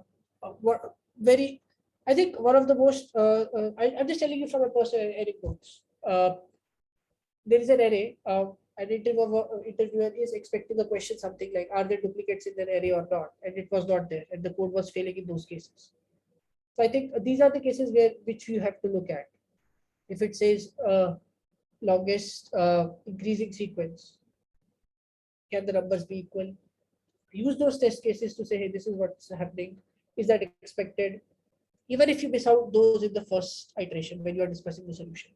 What very, I think one of the most. I'm just telling you from a personal anecdotes. There is an array. An interviewer is expecting a question something like, "Are there duplicates in the array or not?" And it was not there, and the code was failing in those cases. So I think these are the cases where which you have to look at. If it says longest increasing sequence, can the numbers be equal? Use those test cases to say, hey, this is what's happening. Is that expected? Even if you miss out those in the first iteration when you are discussing the solution.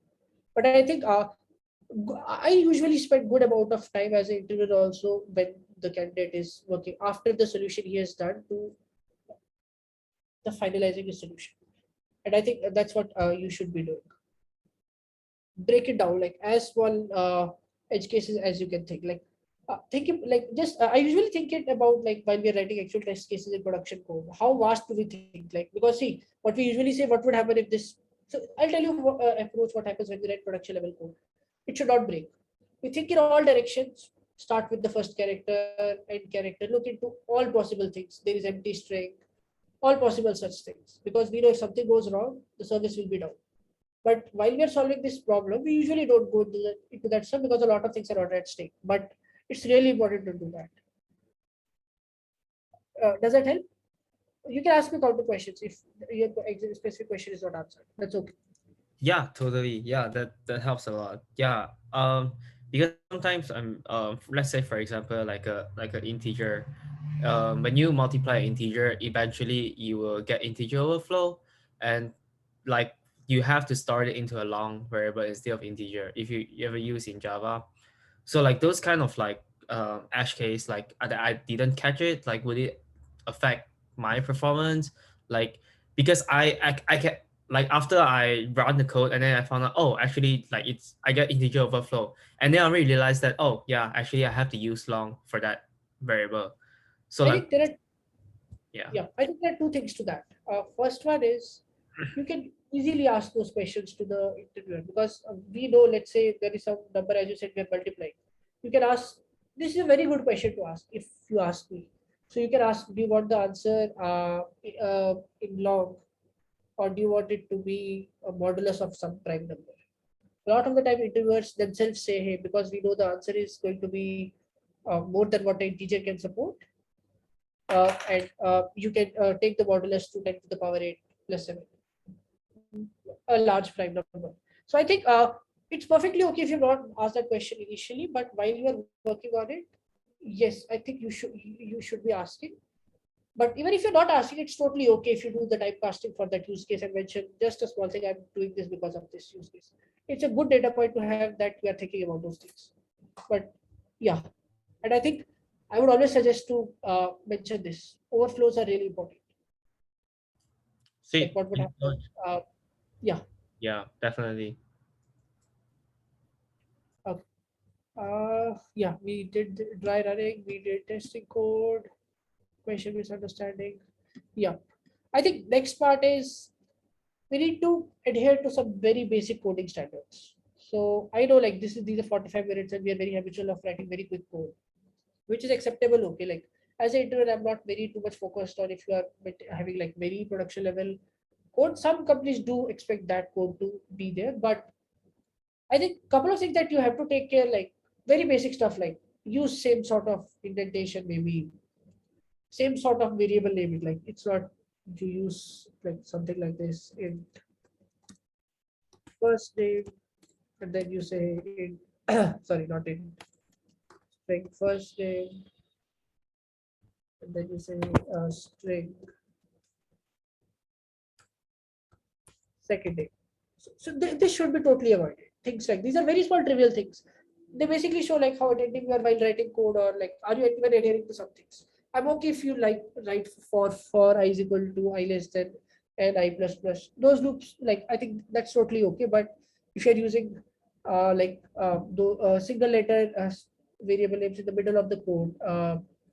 But I think I usually spend good amount of time as an interviewer also when the candidate is working after the solution he has done to the finalizing the solution. And I think that's what you should be doing. Break it down like as one edge cases as you can think. Like think it, like just I usually think it about like while we're writing actual test cases in production code. How vast do we think? Like because see what we usually say, what would happen if this? So I'll tell you what, approach what happens when we write production level code. It should not break. We think in all directions. Start with the first character, end character. Look into all possible things. There is empty string, all possible such things. Because we know if something goes wrong, the service will be down. But while we are solving this problem, we usually don't go into that stuff because a lot of things are not at stake. But it's really important to do that. Does that help? You can ask me counter questions if your specific question is not answered. That's okay. Yeah, totally. Yeah, that helps a lot. Yeah. Because sometimes let's say for example like an integer, when you multiply an integer, eventually you will get integer overflow, and like you have to store it into a long variable instead of integer if you ever use in Java. So like those kind of like edge case, like I didn't catch it, like would it affect my performance? Like because I can like after I run the code and then I found out, oh, actually like I get integer overflow. And then I really realized that, oh yeah, actually I have to use long for that variable. So I like, think there are yeah. Yeah, I think there are two things to that. First one is you can easily ask those questions to the interviewer because we know, let's say there is some number, as you said, we are multiplying. You can ask, this is a very good question to ask if you ask me. So you can ask, do you want the answer in log, or do you want it to be a modulus of some prime number? A lot of the time, interviewers themselves say, hey, because we know the answer is going to be more than what an integer can support, and you can take the modulus to 10 to the power 8 plus 7, a large prime number. So I think it's perfectly okay if you not ask that question initially, but while you are working on it, yes, I think you should be asking. But even if you're not asking, it's totally okay if you do the typecasting for that use case and mention just a small thing, I'm doing this because of this use case. It's a good data point to have that we are thinking about those things. But yeah, and I think I would always suggest to mention this. Overflows are really important. Like See, what would happen? Yeah. yeah, definitely. Okay. Yeah, we did dry running, we did testing code, question misunderstanding. Yeah. I think next part is we need to adhere to some very basic coding standards. So I know like these are 45 minutes and we are very habitual of writing very quick code, which is acceptable. Okay. Like as an intern, I'm not very too much focused on if you are having like very production level code. Some companies do expect that code to be there, but I think a couple of things that you have to take care, like very basic stuff, like use same sort of indentation, maybe same sort of variable naming. Like it's not you use like something like this in first name, and then you say in sorry, not in string first name, and then you say string second name. This should be totally avoided. Things like these are very small trivial things. They basically show like how attentive you are while writing code, or like are you even adhering to some things. I'm okay if you like write for I is equal to I less than and I plus plus. Those loops, like I think that's totally okay. But if you're using single letter variable names in the middle of the code,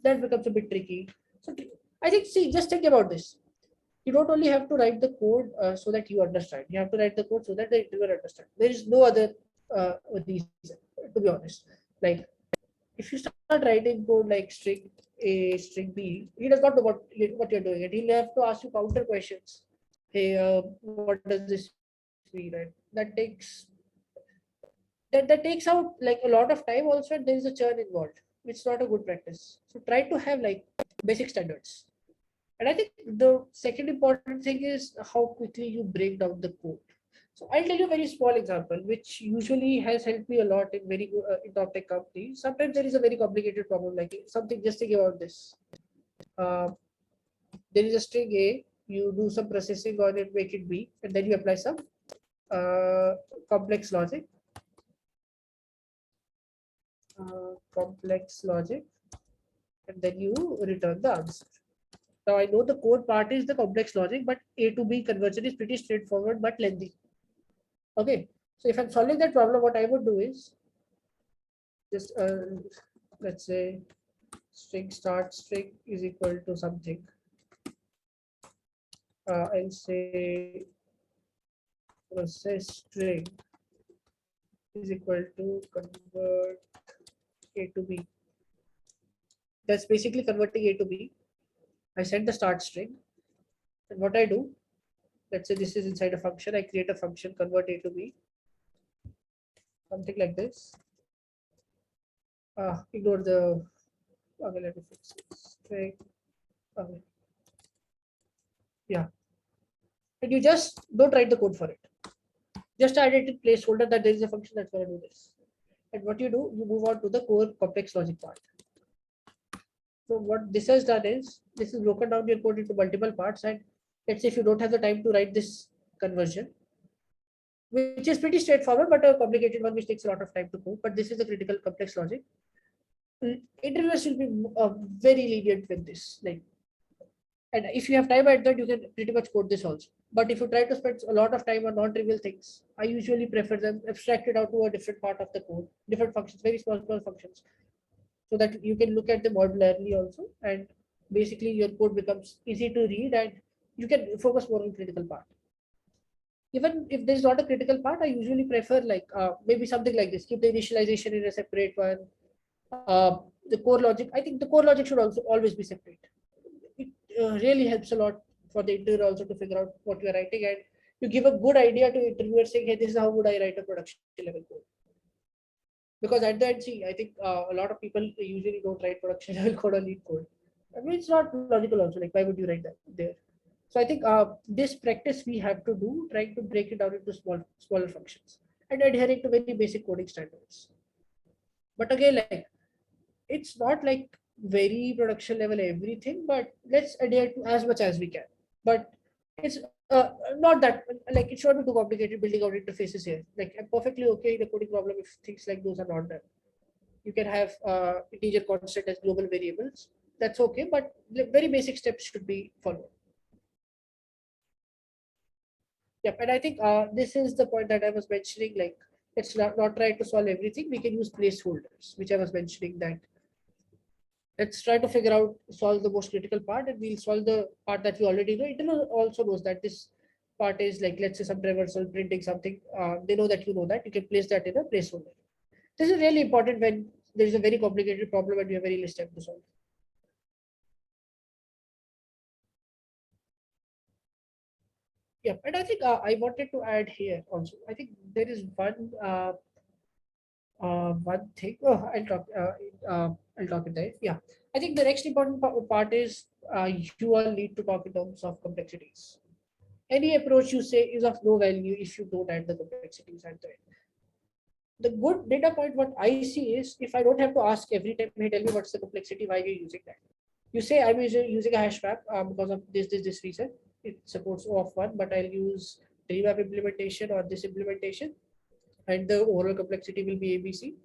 that becomes a bit tricky. So I think, see, just think about this. You don't only have to write the code so that you understand. You have to write the code so that the interviewer understand. There is no other reason, to be honest. Like if you start writing code like string A, string B, he does not know what you're doing, and he'll have to ask you counter questions. Hey, what does this mean? Right? That takes out like a lot of time also, and there is a churn involved. It's not a good practice. So try to have like basic standards. And I think the second important thing is how quickly you break down the code. So I'll tell you a very small example, which usually has helped me a lot in very good in top tech companies. Sometimes there is a very complicated problem, like something. Just think about this. Uh, there is a string A. You do some processing on it, make it B, and then you apply some uh, complex logic. Complex logic, and then you return the answer. Now I know the core part is the complex logic, but A to B conversion is pretty straightforward but lengthy. Okay, so if I'm solving that problem, what I would do is just let's say string start string is equal to something. I'll say process string is equal to convert A to B. That's basically converting A to B. I send the start string, and what I do, let's say this is inside a function. I create a function convert A to B, something like this. Ignore the. Okay, let me fix this. String. Okay. Yeah, and you just don't write the code for it. Just add it in placeholder that there is a function that's going to do this. And what you do, you move on to the core complex logic part. So what this has done is, this is broken down your code into multiple parts. And let's say if you don't have the time to write this conversion, which is pretty straightforward, but a complicated one which takes a lot of time to code. But this is the critical complex logic. Interviewers will be very lenient with this. Like And if you have time at that, you can pretty much code this also. But if you try to spend a lot of time on non-trivial things, I usually prefer them abstracted out to a different part of the code, different functions, very small functions, so that you can look at them modularly also. And basically your code becomes easy to read and you can focus more on critical part. Even if there's not a critical part, I usually prefer like maybe something like this, keep the initialization in a separate one. The core logic, I think the core logic should also always be separate. It really helps a lot for the interviewer also to figure out what you are writing, and you give a good idea to interviewer saying, hey, this is how would I write a production level code. Because at the end, see, I think a lot of people usually don't write production level code or lead code. I mean, it's not logical also. Like, why would you write that there? So I think this practice we have to do, trying to break it down into smaller functions and adhering to very basic coding standards. But again, like it's not like very production level everything, but let's adhere to as much as we can. But it's not that like it shouldn't be too complicated building out interfaces here. Like I'm perfectly okay in a coding problem if things like those are not done. You can have integer constant as global variables. That's okay, but the very basic steps should be followed. Yep, and I think this is the point that I was mentioning. Like, let's not try to solve everything. We can use placeholders, which I was mentioning that let's try to figure out, solve the most critical part, and we'll solve the part that we already know. Internet also knows that this part is like, let's say some traversal printing something. They know that you know that. You can place that in a placeholder. This is really important when there is a very complicated problem and you have very less time to solve. Yeah, and I think I wanted to add here also. I think there is one thing. Oh, I'll talk in there. Yeah, I think the next important part is you all need to talk in terms of complexities. Any approach you say is of no value if you don't add the complexities at the end. The good data point, what I see is if I don't have to ask every time, hey, tell me what's the complexity, why you're using that. You say I'm using a hash map because of this reason. It supports O of one, but I'll use remap implementation or this implementation, and the overall complexity will be ABC.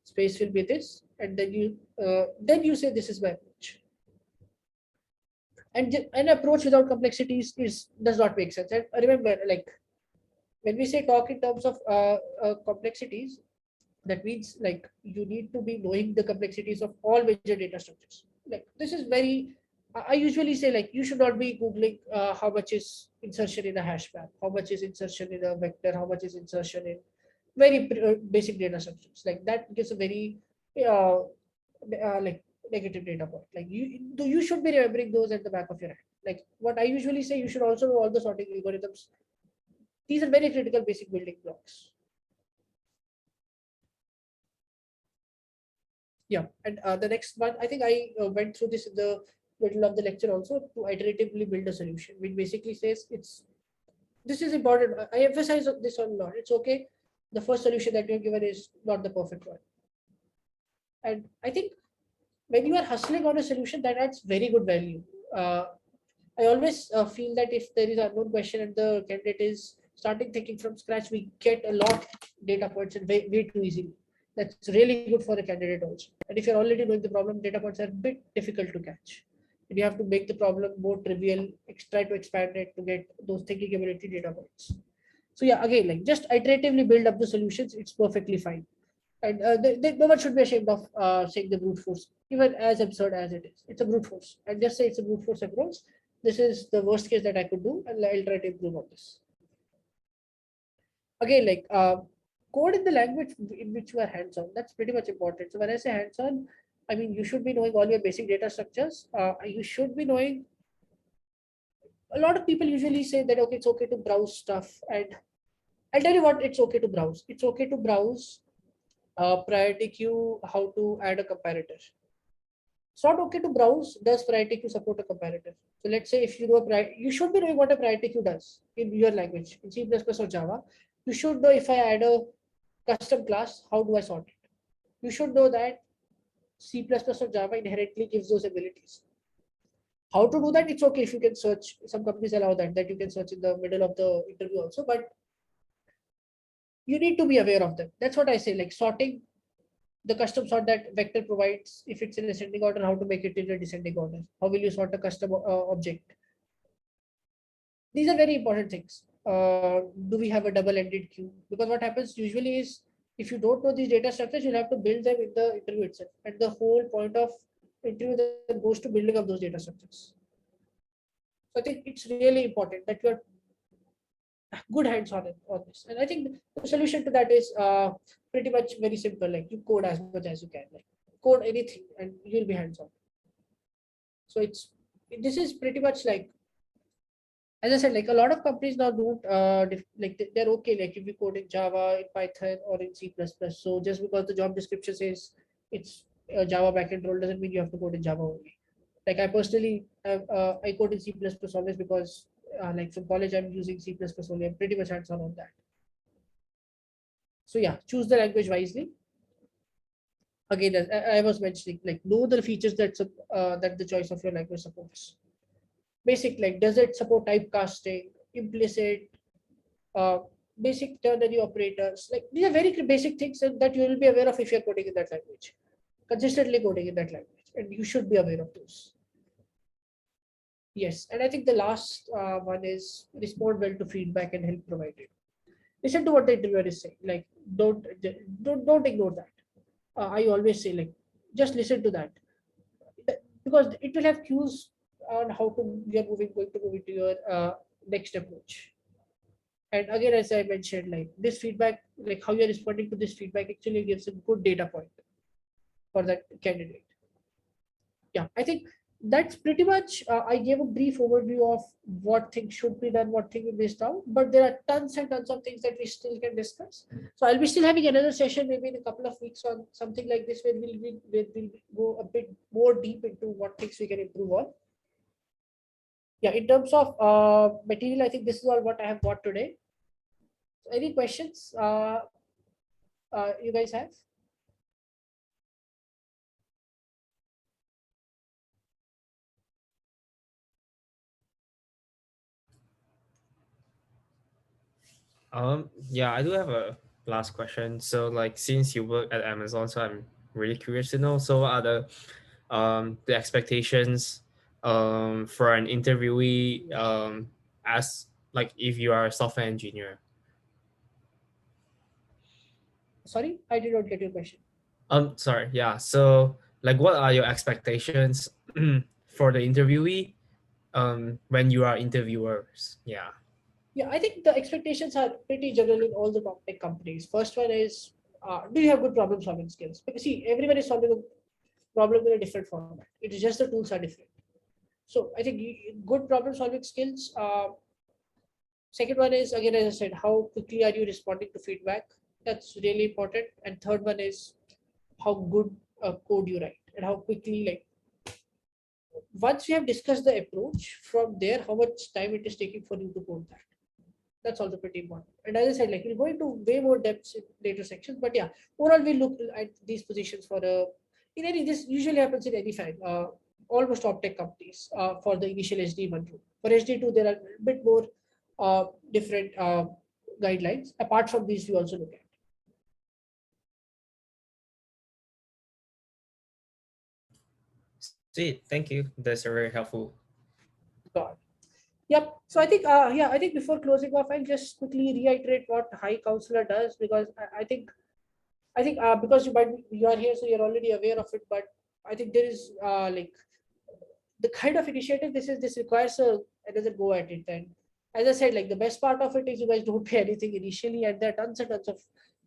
Space will be this, and then you say this is my approach. And an approach without complexities is does not make sense. And remember, like when we say talk in terms of complexities, that means like you need to be knowing the complexities of all major data structures. Like this is very, I usually say like you should not be googling how much is insertion in a hash map, how much is insertion in a vector, how much is insertion in very basic data structures. Like that gives a very uh, like negative data point. Like you should be remembering those at the back of your head. Like what I usually say, you should also know all the sorting algorithms. These are very critical basic building blocks. Yeah, and the next one, I think I went through this in the middle of the lecture also, to iteratively build a solution, which basically says this is important. I emphasize this a lot. It's okay. The first solution that you're given is not the perfect one. And I think when you are hustling on a solution, that adds very good value. Uh, I always feel that if there is a unknown question and the candidate is starting thinking from scratch, we get a lot data points and way too easily. That's really good for a candidate also. And if you're already knowing the problem, data points are a bit difficult to catch. And you have to make the problem more trivial, try to expand it to get those thinking ability data points. So yeah, again, like just iteratively build up the solutions. It's perfectly fine. And no one should be ashamed of saying the brute force, even as absurd as it is. It's a brute force. And just say it's a brute force approach. This is the worst case that I could do, and I'll try to improve on this. Again, like code in the language in which you are hands-on. That's pretty much important. So when I say hands-on, I mean you should be knowing all your basic data structures. You should be knowing. A lot of people usually say that okay, it's okay to browse stuff, and I'll tell you what, it's okay to browse. It's okay to browse priority queue, how to add a comparator. It's not okay to browse, does priority queue support a comparator? So let's say if you know you should be knowing what a priority queue does in your language, in C++ or Java. You should know if I add a custom class, how do I sort it? You should know that C++ or Java inherently gives those abilities. How to do that? It's okay if you can search. Some companies allow that you can search in the middle of the interview also, but you need to be aware of them. That's what I say. Like sorting the custom sort that vector provides, if it's in ascending order, how to make it in a descending order. How will you sort a custom object? These are very important things. Do we have a double-ended queue? Because what happens usually is, if you don't know these data structures, you'll have to build them in the interview itself. And the whole point of interview then goes to building up those data structures. So I think it's really important that you're good hands on it on this. And I think the solution to that is pretty much very simple. Like, you code as much as you can. Like, code anything and you'll be hands on. So this is pretty much like, as I said, like a lot of companies now don't they're okay. Like, if you code in Java, in Python, or in C++. So just because the job description says it's a Java backend role doesn't mean you have to code in Java only. Like, I personally I code in C++ always because like from college I'm using C++ only. I'm pretty much hands-on on that. So yeah, choose the language wisely. Again, as I was mentioning, like, know the features that the choice of your language supports. Basic, like, does it support typecasting, implicit, uh, basic ternary operators? Like, these are very basic things that you will be aware of if you're coding in that language, consistently coding in that language, and you should be aware of those. Yes, and I think the last one is respond well to feedback and help provided. Listen to what the interviewer is saying. Like, don't ignore that. I always say, like, just listen to that, because it will have cues on how to you're going to move into your next approach. And again, as I mentioned, like, this feedback, like how you're responding to this feedback actually gives a good data point for that candidate. Yeah, I think that's pretty much, I gave a brief overview of what things should be done, what thing we missed out, but there are tons and tons of things that we still can discuss. So I'll be still having another session maybe in a couple of weeks on something like this, where we'll go a bit more deep into what things we can improve on. Yeah, in terms of material, I think this is all what I have got today. Any questions you guys have? Yeah, I do have a last question. So, like, since you work at Amazon, so I'm really curious to know. So, what are the expectations for an interviewee as, like, if you are a software engineer? Sorry, I did not get your question. Sorry, yeah. So, like, what are your expectations for the interviewee when you are interviewers? Yeah. Yeah, I think the expectations are pretty general in all the top tech companies. First one is, do you have good problem solving skills? Because see, everyone is solving a problem in a different format. It is just the tools are different. So I think good problem solving skills. Second one is, again, as I said, how quickly are you responding to feedback? That's really important. And third one is how good code you write and how quickly, like, once we have discussed the approach, from there, how much time it is taking for you to code that. That's also pretty important. And as I said, like, we'll go into way more depths in later sections. But yeah, overall, we look at these positions for in any, this usually happens in any file, almost top tech companies for the initial SD1 role. For SD2, there are a bit more different guidelines. Apart from these, we also look at. Sweet, thank you. That's very helpful. God. Yep. So I think, yeah, I think before closing off, I'll just quickly reiterate what High Counselor does, because I think because you are here, so you're already aware of it. But I think there is like, the kind of initiative this requires another go at it. And as I said, like, the best part of it is you guys don't pay anything initially, and there are tons and tons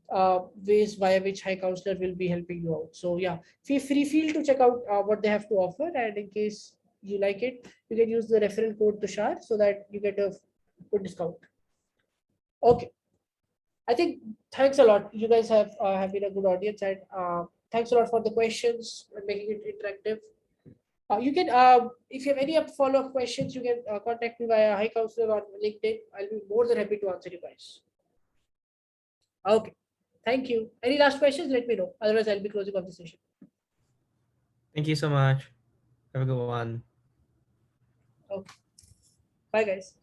of ways via which High Counselor will be helping you out. So yeah, feel to check out what they have to offer, and in case you like it, you can use the referral code Tushar so that you get a good discount. Okay. I think thanks a lot. You guys have been a good audience, and thanks a lot for the questions and making it interactive. You can, if you have any follow-up questions, you can contact me via High Counselor on LinkedIn. I'll be more than happy to answer you guys. Okay, thank you. Any last questions? Let me know. Otherwise, I'll be closing off the session. Thank you so much. Have a good one. Okay, bye guys.